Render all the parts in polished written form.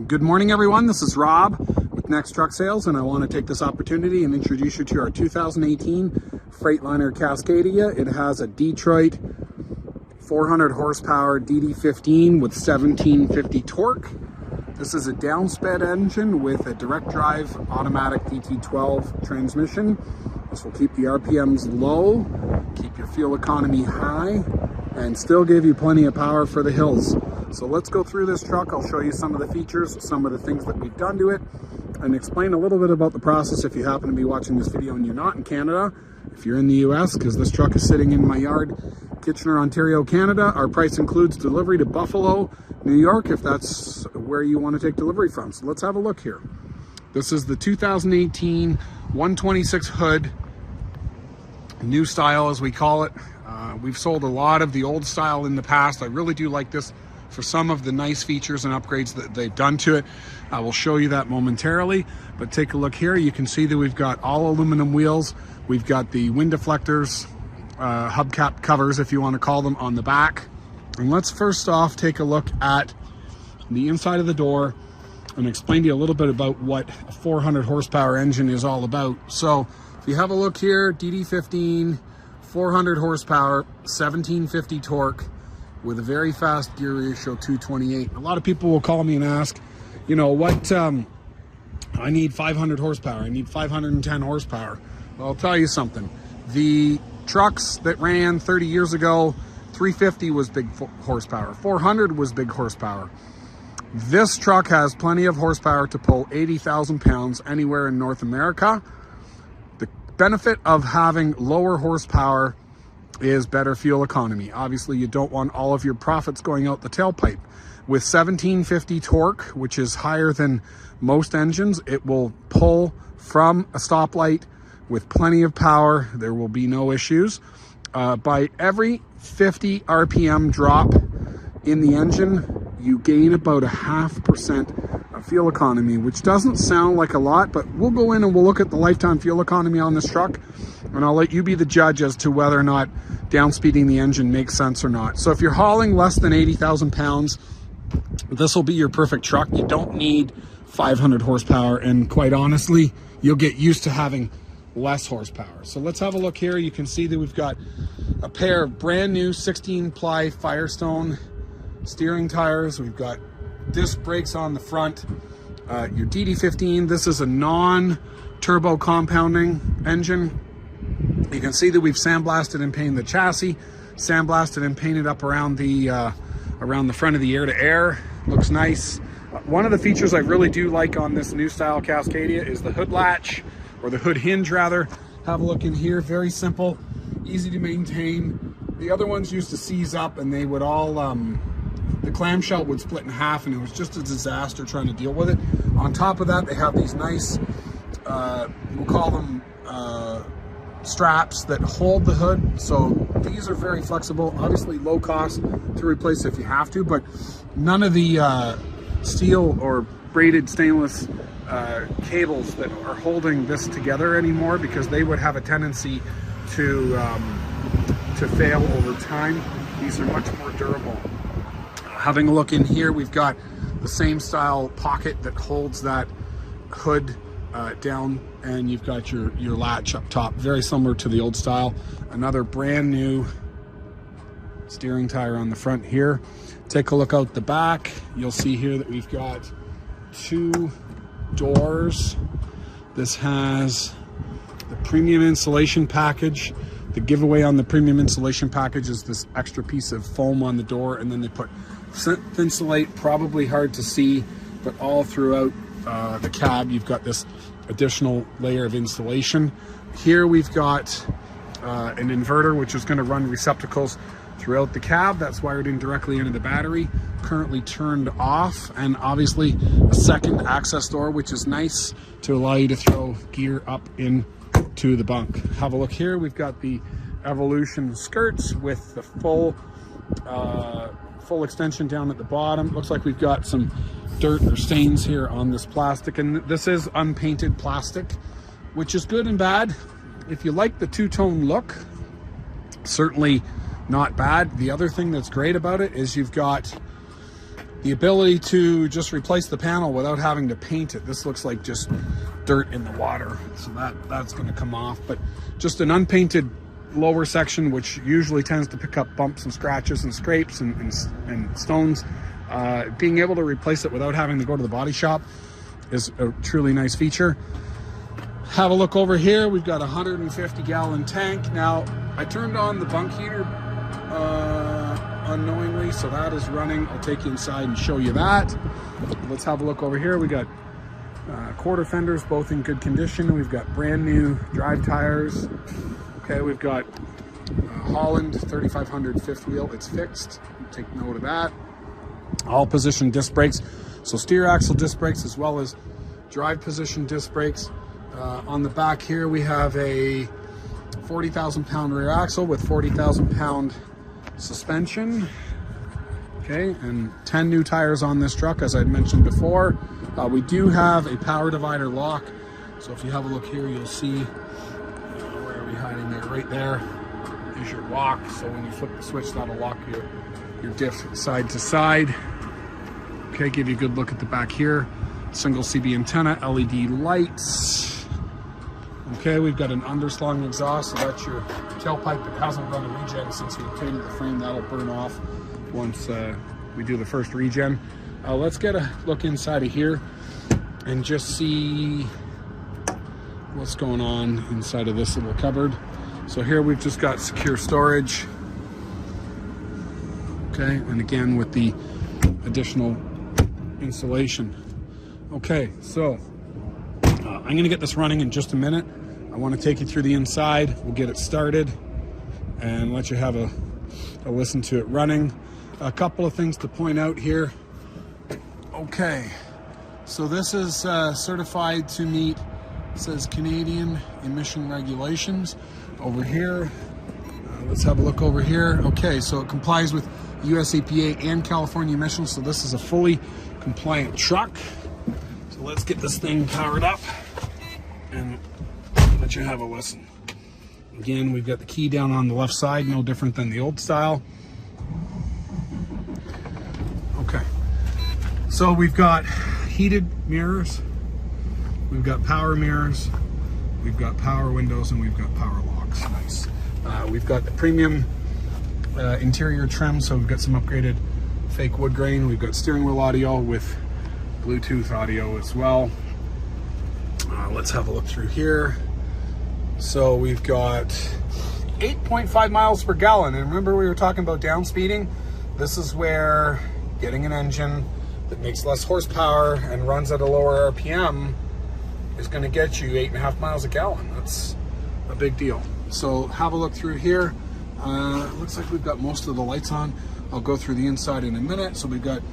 Good morning, everyone. This is Rob with Next Truck Sales, and I want to take this opportunity and introduce you to our 2018 Freightliner Cascadia. It has a Detroit 400 horsepower DD15 with 1750 torque. This is a Downspeed engine with a direct drive automatic DT12 transmission. This will keep the RPMs low, keep your fuel economy high, and still give you plenty of power for the hills. So let's go through this truck. I'll show you some of the features, some of the things that we've done to it, and explain a little bit about the process if you happen to be watching this video and you're not in Canada. If you're in the US, because this truck is sitting in my yard, Kitchener, Ontario, Canada. Our price includes delivery to Buffalo, New York, if that's where you want to take delivery from. So let's have a look here. This is the 2018 126 hood, new style as we call it. We've sold a lot of the old style in the past. I really do like this for some of the nice features and upgrades that they've done to it. I will show you that momentarily, but take a look here. You can see that we've got all aluminum wheels. We've got the wind deflectors, hubcap covers, if you want to call them, on the back. And let's first off take a look at the inside of the door and explain to you a little bit about what a 400 horsepower engine is all about. So if you have a look here, DD15, 400 horsepower, 1750 torque, with a very fast gear ratio 228. A lot of people will call me and ask, you know, what, I need 500 horsepower, I need 510 horsepower. Well, I'll tell you something. The trucks that ran 30 years ago, 350 was big horsepower, 400 was big horsepower. This truck has plenty of horsepower to pull 80,000 pounds anywhere in North America. The benefit of having lower horsepower is better fuel economy. Obviously, you don't want all of your profits going out the tailpipe. With 1750 torque, which is higher than most engines, it will pull from a stoplight with plenty of power. There will be no issues. By every 50 RPM drop in the engine, you gain about 0.5% of fuel economy, which doesn't sound like a lot, but we'll go in and we'll look at the lifetime fuel economy on this truck, and I'll let you be the judge as to whether or not downspeeding the engine makes sense or not. So if you're hauling less than 80,000 pounds, this will be your perfect truck. You don't need 500 horsepower, and quite honestly, you'll get used to having less horsepower. So let's have a look here. You can see that we've got a pair of brand new 16-ply Firestone steering tires. We've got disc brakes on the front. Your DD15, this is a non-turbo compounding engine. You can see that we've sandblasted and painted the chassis, sandblasted and painted up around the front of the air-to-air. Looks nice. One of the features I really do like on this new style Cascadia is the hood latch, or the hood hinge rather. Have a look in here. Very simple, easy to maintain. The other ones used to seize up, and they would all the clamshell would split in half, and it was just a disaster trying to deal with it. On top of that, they have these nice, we'll call them straps that hold the hood. So these are very flexible, obviously low cost to replace if you have to, but none of the steel or braided stainless cables that are holding this together anymore, because they would have a tendency to fail over time. These are much more durable. Having a look in here, we've got the same style pocket that holds that hood down, and you've got your latch up top, very similar to the old style. Another brand new steering tire on the front here. Take a look out the back. You'll see here that we've got 2 doors. This has the premium insulation package. The giveaway on the premium insulation package is this extra piece of foam on the door, and then they put Thinsulate, probably hard to see, but all throughout the cab you've got this additional layer of insulation. Here we've got an inverter, which is going to run receptacles throughout the cab. That's wired in directly into the battery, currently turned off, and obviously a second access door, which is nice to allow you to throw gear up into the bunk. Have a look here. We've got the Evolution skirts with the full extension down at the bottom. Looks like we've got some dirt or stains here on this plastic, and this is unpainted plastic, which is good and bad. If you like the two-tone look, certainly not bad. The other thing that's great about it is you've got the ability to just replace the panel without having to paint it. This looks like just dirt in the water, so that's going to come off. But just an unpainted lower section, which usually tends to pick up bumps and scratches and scrapes and stones. Being able to replace it without having to go to the body shop is a truly nice feature. Have a look over here. We've got a 150-gallon tank. Now, I turned on the bunk heater unknowingly, so that is running. I'll take you inside and show you that. Let's have a look over here. We got quarter fenders, both in good condition. We've got brand new drive tires. Okay, we've got Holland 3500 fifth wheel. It's fixed. Take note of that. All position disc brakes. So steer axle disc brakes as well as drive position disc brakes. On the back here, we have a 40,000-pound rear axle with 40,000-pound suspension. Okay, and 10 new tires on this truck, as I mentioned before. We do have a power divider lock. So if you have a look here, you'll see, where are we hiding there? Right there is your lock. So when you flip the switch, that'll lock your diff side to side. Okay, give you a good look at the back here. Single CB antenna, LED lights. Okay, we've got an underslung exhaust, so that's your tailpipe that hasn't run a regen since we painted the frame. That'll burn off once we do the first regen. Let's get a look inside of here and just see what's going on inside of this little cupboard. So here we've just got secure storage. Okay, and again with the additional insulation. Okay, so I'm gonna get this running in just a minute. I want to take you through the inside. We'll get it started and let you have a listen to it running. A couple of things to point out here. Okay, so this is certified to meet, it says Canadian emission regulations. Over here, let's have a look over here. Okay, so it complies with US EPA and California emissions, so this is a fully compliant truck. So let's get this thing powered up and let you have a listen. Again, we've got the key down on the left side, no different than the old style. Okay, so we've got heated mirrors, we've got power mirrors, we've got power windows, and we've got power locks. Nice. We've got the premium interior trim, so we've got some upgraded fake wood grain. We've got steering wheel audio with Bluetooth audio as well. Let's have a look through here. So we've got 8.5 miles per gallon. And remember we were talking about down speeding? This is where getting an engine that makes less horsepower and runs at a lower RPM is going to get you 8.5 miles a gallon. That's a big deal. So have a look through here. Looks like we've got most of the lights on. I'll go through the inside in a minute. So we've got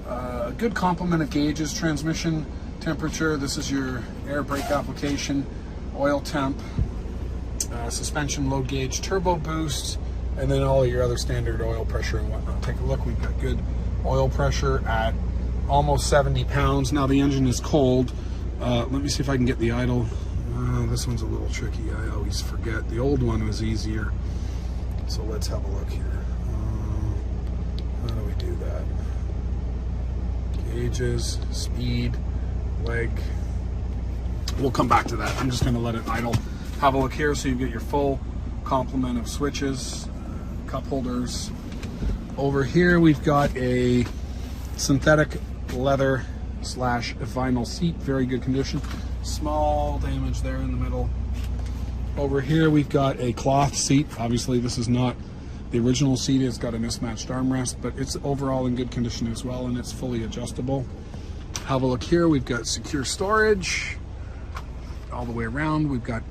a good complement of gauges, transmission temperature. This is your air brake application, oil temp, suspension load gauge, turbo boost, and then all of your other standard oil pressure and whatnot. Take a look. We've got good oil pressure at almost 70 pounds. Now the engine is cold. Let me see if I can get the idle. This one's a little tricky. I always forget. The old one was easier. So let's have a look here. How do we do that? Gauges, speed, leg. We'll come back to that. I'm just going to let it idle. Have a look here so you get your full complement of switches, cup holders. Over here we've got a synthetic leather / vinyl seat, very good condition. Small damage there in the middle. Over here we've got a cloth seat. Obviously this is not the original seat. It's got a mismatched armrest, but it's overall in good condition as well, and it's fully adjustable. Have a look here. We've got secure storage all the way around. We've got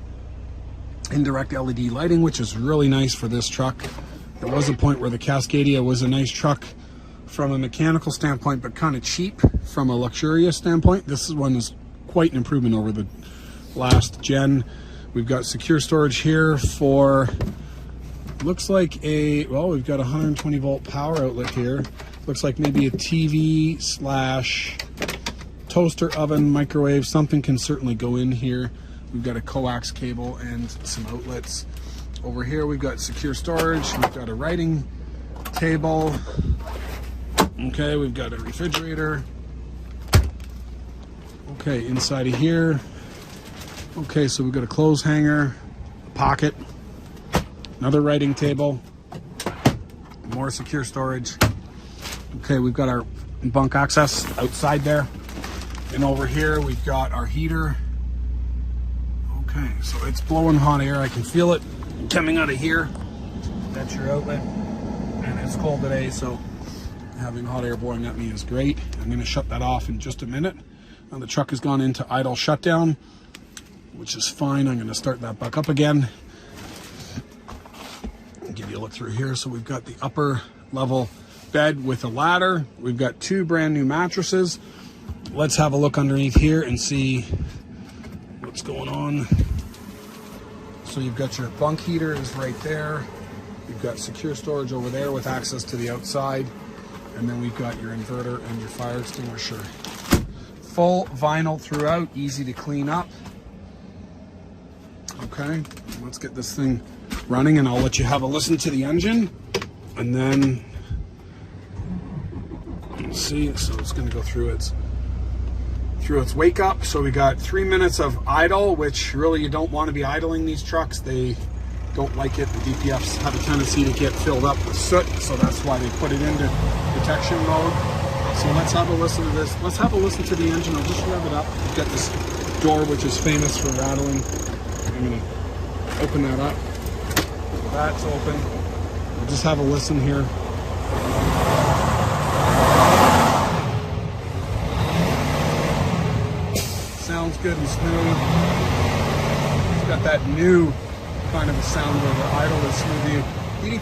indirect LED lighting, which is really nice for this truck. There was a point where the Cascadia was a nice truck from a mechanical standpoint, but kind of cheap from a luxurious standpoint. This one is quite an improvement over the last gen. We've got secure storage here for, looks like we've got a 120 volt power outlet here. Looks like maybe a TV / toaster, oven, microwave. Something can certainly go in here. We've got a coax cable and some outlets. Over here we've got secure storage. We've got a writing table. Okay, we've got a refrigerator. Okay, inside of here. Okay, so we've got a clothes hanger, a pocket, another writing table, more secure storage. Okay, we've got our bunk access outside there. And over here, we've got our heater. Okay, so it's blowing hot air. I can feel it coming out of here. That's your outlet. And it's cold today, so having hot air blowing at me is great. I'm going to shut that off in just a minute. Now the truck has gone into idle shutdown, which is fine. I'm going to start that back up again. I'll give you a look through here. So we've got the upper level bed with a ladder. We've got 2 brand new mattresses. Let's have a look underneath here and see what's going on. So you've got your bunk heater is right there. You've got secure storage over there with access to the outside. And then we've got your inverter and your fire extinguisher. Full vinyl throughout, easy to clean up. Okay, let's get this thing running and I'll let you have a listen to the engine. And then, let's see, so it's gonna go through its wake up. So we got 3 minutes of idle, which really you don't want to be idling these trucks. They don't like it. The DPFs have a tendency to get filled up with soot, so that's why they put it into protection mode. So let's have a listen to this. Let's have a listen to the engine. I'll just rev it up. We've got this door, which is famous for rattling. I'm going to open that up. That's open. We'll just have a listen here. Sounds good and smooth. It's got that new kind of a sound where the idle is smooth.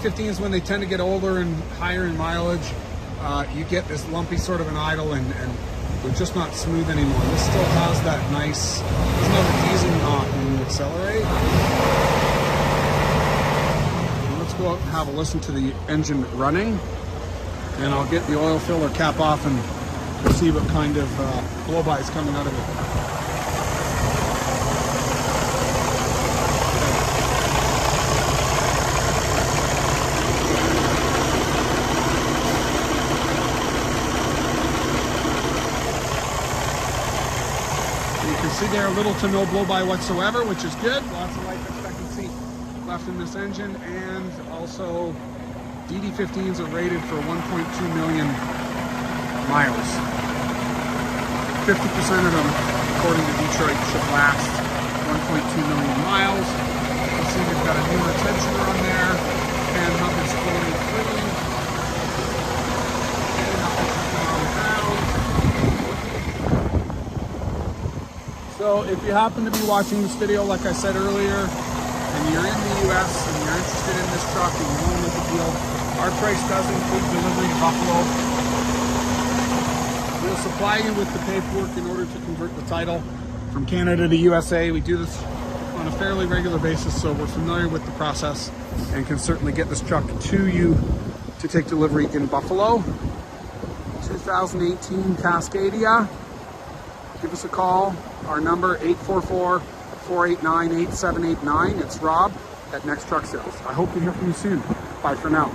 DD15s, when they tend to get older and higher in mileage, you get this lumpy sort of an idle and they're just not smooth anymore. This still has that nice, doesn't have a teasing knock when you accelerate. And let's go out and have a listen to the engine running. And I'll get the oil filler cap off and we'll see what kind of blow-by is coming out of it. See there, little to no blow-by whatsoever, which is good. Lots of life expectancy left in this engine, and also DD15s are rated for 1.2 million miles. 50% of them, according to Detroit, should last 1.2 million miles. You see we've got a new retention on there, and hub is floating through. So if you happen to be watching this video, like I said earlier, and you're in the US and you're interested in this truck and you want to make a deal, our price does include delivery to Buffalo. We'll supply you with the paperwork in order to convert the title from Canada to USA. We do this on a fairly regular basis, so we're familiar with the process and can certainly get this truck to you to take delivery in Buffalo. 2018 Cascadia. Give us a call. Our number 844-489-8789. It's Rob at Next Truck Sales. I hope to hear from you soon. Bye for now.